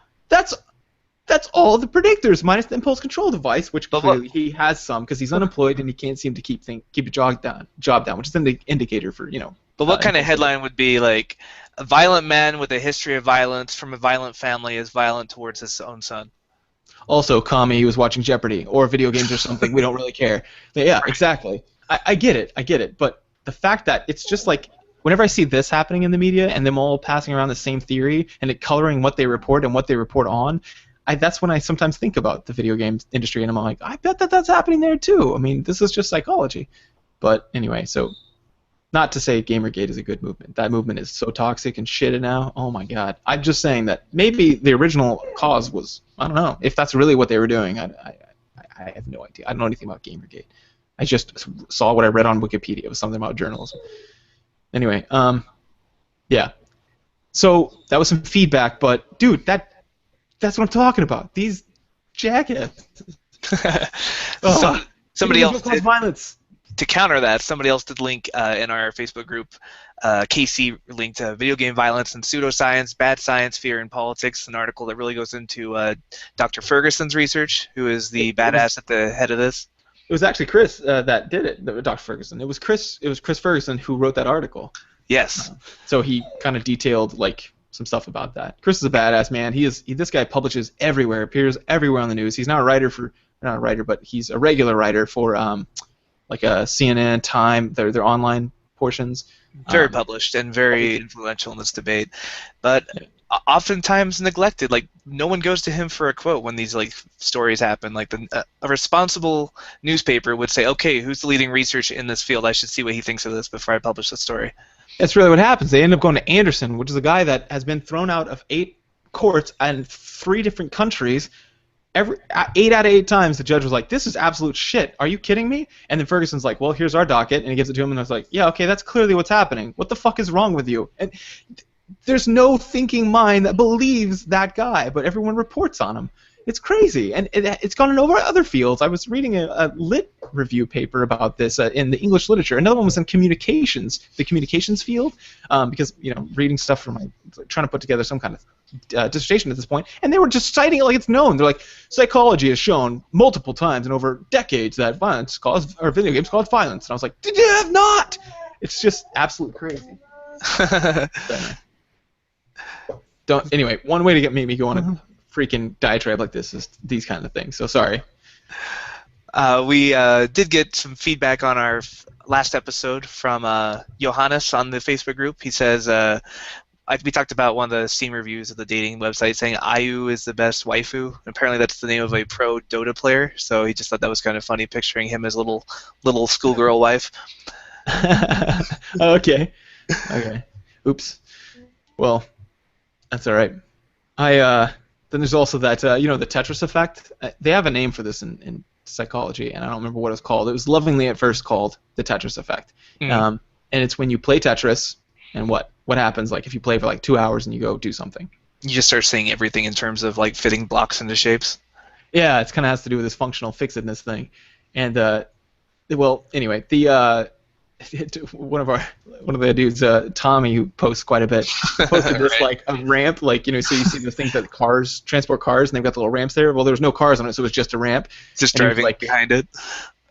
that's all the predictors, minus the impulse control device, which clearly he has some because he's unemployed and he can't seem to keep a job down, which is an indicator for, But what kind of headline would be like, a violent man with a history of violence from a violent family is violent towards his own son? Also, Kami was watching Jeopardy or video games or something. We don't really care. But yeah, exactly. I get it. But the fact that it's just like, whenever I see this happening in the media and them all passing around the same theory and it coloring what they report and what they report on, that's when I sometimes think about the video games industry, and I'm like, I bet that's happening there too. I mean, this is just psychology. But anyway, so not to say Gamergate is a good movement. That movement is so toxic and shitty now. Oh my God. I'm just saying that maybe the original cause was, I don't know, if that's really what they were doing. I have no idea. I don't know anything about Gamergate. I just saw what I read on Wikipedia. It was something about journalism. Anyway, yeah. So that was some feedback, but dude, that's what I'm talking about. These jackasses. Somebody else did, violence. To counter that, somebody else did link in our Facebook group. Casey linked Video Game Violence and Pseudoscience, Bad Science, Fear, and Politics, an article that really goes into Dr. Ferguson's research, who is the badass at the head of this. It was actually Chris that did it, Dr. Ferguson. It was Chris Ferguson who wrote that article. Yes. So he kind of detailed some stuff about that. Chris is a badass man. This guy publishes everywhere, appears everywhere on the news. He's not a writer, but he's a regular writer for like a CNN, Time, their online portions. Very published and very influential in this debate, but oftentimes neglected. Like, no one goes to him for a quote when these stories happen. Like, a responsible newspaper would say, okay, who's the leading researcher in this field? I should see what he thinks of this before I publish the story. That's really what happens. They end up going to Anderson, which is a guy that has been thrown out of 8 courts in 3 different countries. 8 out of 8 times the judge was like, this is absolute shit. Are you kidding me? And then Ferguson's like, well, here's our docket. And he gives it to him, and I was like, yeah, okay, that's clearly what's happening. What the fuck is wrong with you? And there's no thinking mind that believes that guy, but everyone reports on him. It's crazy, and it's gone over other fields. I was reading a lit review paper about this in the English literature. Another one was in communications, the communications field, because reading stuff from trying to put together some kind of dissertation at this point, and they were just citing it like it's known. They're like, psychology has shown multiple times and over decades that video games cause violence, and I was like, did you have not? It's just absolutely crazy. Anyway, one way to make me go on a freaking diatribe like this is these kind of things. So sorry. We did get some feedback on our last episode from Johannes on the Facebook group. He says, we talked about one of the Steam reviews of the dating website saying Ayu is the best waifu. Apparently that's the name of a pro Dota player, so he just thought that was kind of funny, picturing him as a little schoolgirl wife. Okay. Oops. Well, that's all right. Then there's also that, the Tetris effect. They have a name for this in psychology, and I don't remember what it's called. It was lovingly at first called the Tetris effect. And it's when you play Tetris, and what happens, if you play for 2 hours and you go do something. You just start seeing everything in terms of like fitting blocks into shapes. Yeah, it kind of has to do with this functional fixedness thing, and well, anyway, the one of the dudes, Tommy, who posts quite a bit, posted this Right. like a ramp, like so you see the things that cars transport cars, and they've got the little ramps there. Well, there was no cars on it, so it was just a ramp. Just And he was driving like, behind it.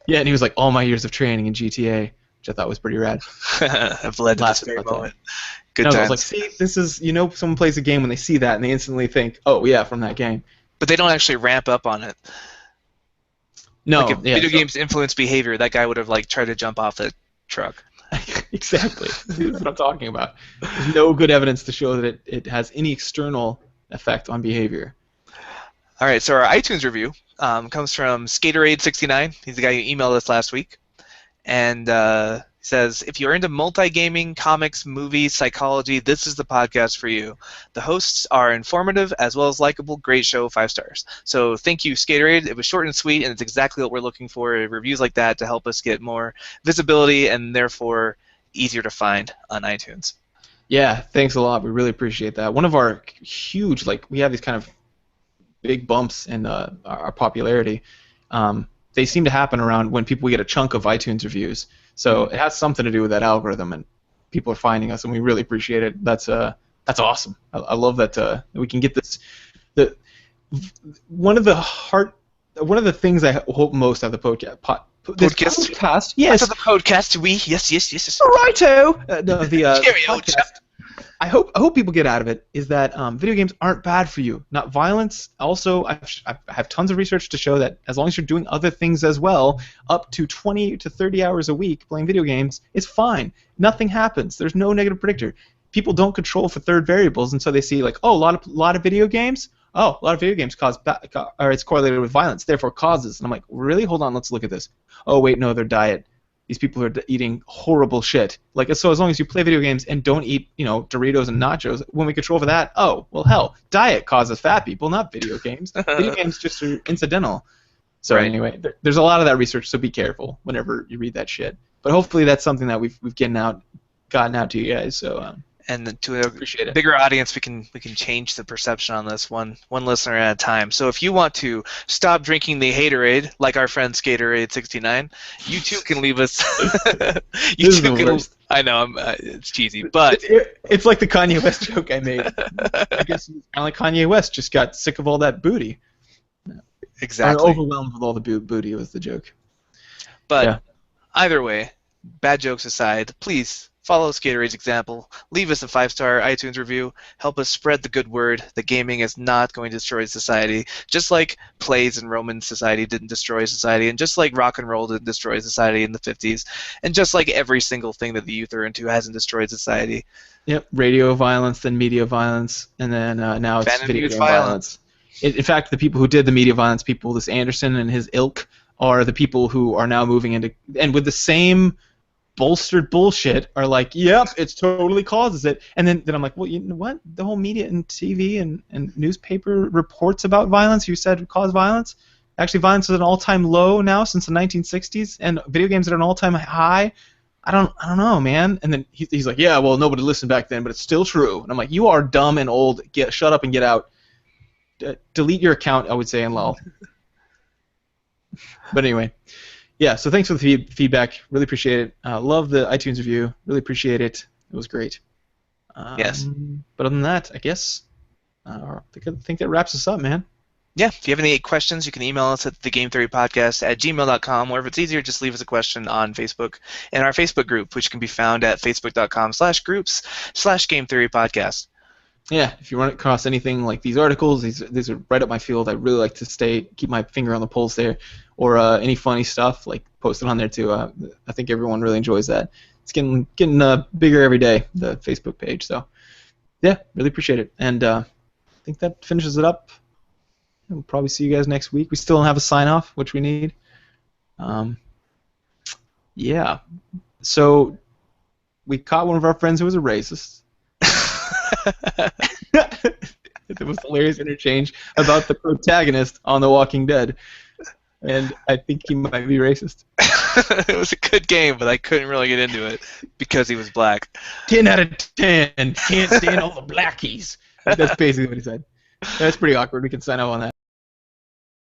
yeah, and he was like, all my years of training in GTA, which I thought was pretty rad. I've led to this Laughed very about that. moment. Good And I times. was like, see, this is, someone plays a game when they see that and they instantly think, oh yeah, from that game. But they don't actually ramp up on it. No, Like if yeah, video games influence behavior, that guy would have like tried to jump off the truck. exactly. That's what I'm talking about. There's no good evidence to show that it has any external effect on behavior. All right, so our iTunes review comes from Skaterade69. He's the guy who emailed us last week. And he says, if you're into multi-gaming, comics, movies, psychology, this is the podcast for you. The hosts are informative as well as likable. Great show, 5 stars. So thank you, Skaterade. It was short and sweet, and it's exactly what we're looking for, reviews like that to help us get more visibility and therefore easier to find on iTunes. Yeah, thanks a lot. We really appreciate that. One of our huge, we have these kind of big bumps in our popularity. They seem to happen around when people get a chunk of iTunes reviews. So it has something to do with that algorithm, and people are finding us, and we really appreciate it. That's awesome. I love that we can get this. One of the things I hope most of the podcast. Yes. After the podcast, yes. Righto. No, the Cheerio, podcast. I hope people get out of it is that video games aren't bad for you. Not violence. Also, I have tons of research to show that as long as you're doing other things as well, up to 20 to 30 hours a week playing video games, it's fine. Nothing happens. There's no negative predictor. People don't control for third variables, and so they see like, oh, a lot of video games. Oh, a lot of video games or it's correlated with violence, therefore causes. And I'm like, really? Hold on, let's look at this. Oh, wait, no, their diet. These people are eating horrible shit. So as long as you play video games and don't eat, Doritos and nachos, when we control for that, oh, well, hell, diet causes fat people, not video games. Video games just are incidental. So Right. Anyway, there's a lot of that research, so be careful whenever you read that shit. But hopefully that's something that we've gotten out to you guys. So And to a appreciate it. bigger audience, we can change the perception on this one listener at a time. So if you want to stop drinking the Haterade, like our friend Skaterade69, you too can leave us. You This is too the can. worst. I know it's cheesy, but It's like the Kanye West joke I made. I guess kind of like Kanye West just got sick of all that booty. exactly. Or overwhelmed with all the booty was the joke. But Yeah. either way, bad jokes aside, please follow Skaterade's example. Leave us a 5-star iTunes review. Help us spread the good word that gaming is not going to destroy society. Just like plays in Roman society didn't destroy society, and just like rock and roll didn't destroy society in the 50s, and just like every single thing that the youth are into hasn't destroyed society. Yep, radio violence, then media violence, and then now it's Fan and video news game violence. In fact, the people who did the media violence, this Anderson and his ilk, are the people who are now moving into, and with the same bolstered bullshit, are like, yep, it's totally causes it. And then I'm like, well, you know what? The whole media and TV and newspaper reports about violence, you said cause violence. Actually, violence is at an all-time low now since the 1960s, and video games are at an all-time high. I don't know, man. And then he's like, yeah, well, nobody listened back then, but it's still true. And I'm like, you are dumb and old. Shut up and get out. Delete your account, I would say, in LOL. But anyway, yeah. So thanks for the feedback. Really appreciate it. Love the iTunes review. Really appreciate it. It was great. Yes. But other than that, I guess I think that wraps us up, man. Yeah, if you have any questions, you can email us at thegametheorypodcast@gmail.com, or if it's easier, just leave us a question on Facebook in our Facebook group, which can be found at facebook.com/groups/gametheorypodcast. Yeah, if you run across anything like these articles, these are right up my field. I really like to keep my finger on the pulse there, or any funny stuff, post it on there too. I think everyone really enjoys that. It's getting bigger every day, the Facebook page. So yeah, really appreciate it. And I think that finishes it up. We'll probably see you guys next week. We still don't have a sign off, which we need. Yeah. So we caught one of our friends who was a racist. It was hilarious interchange about the protagonist on The Walking Dead, and I think he might be racist. It was a good game, but I couldn't really get into it because he was black. 10 out of 10. Can't stand all the blackies. That's basically what he said. That's pretty awkward. We can sign off on that.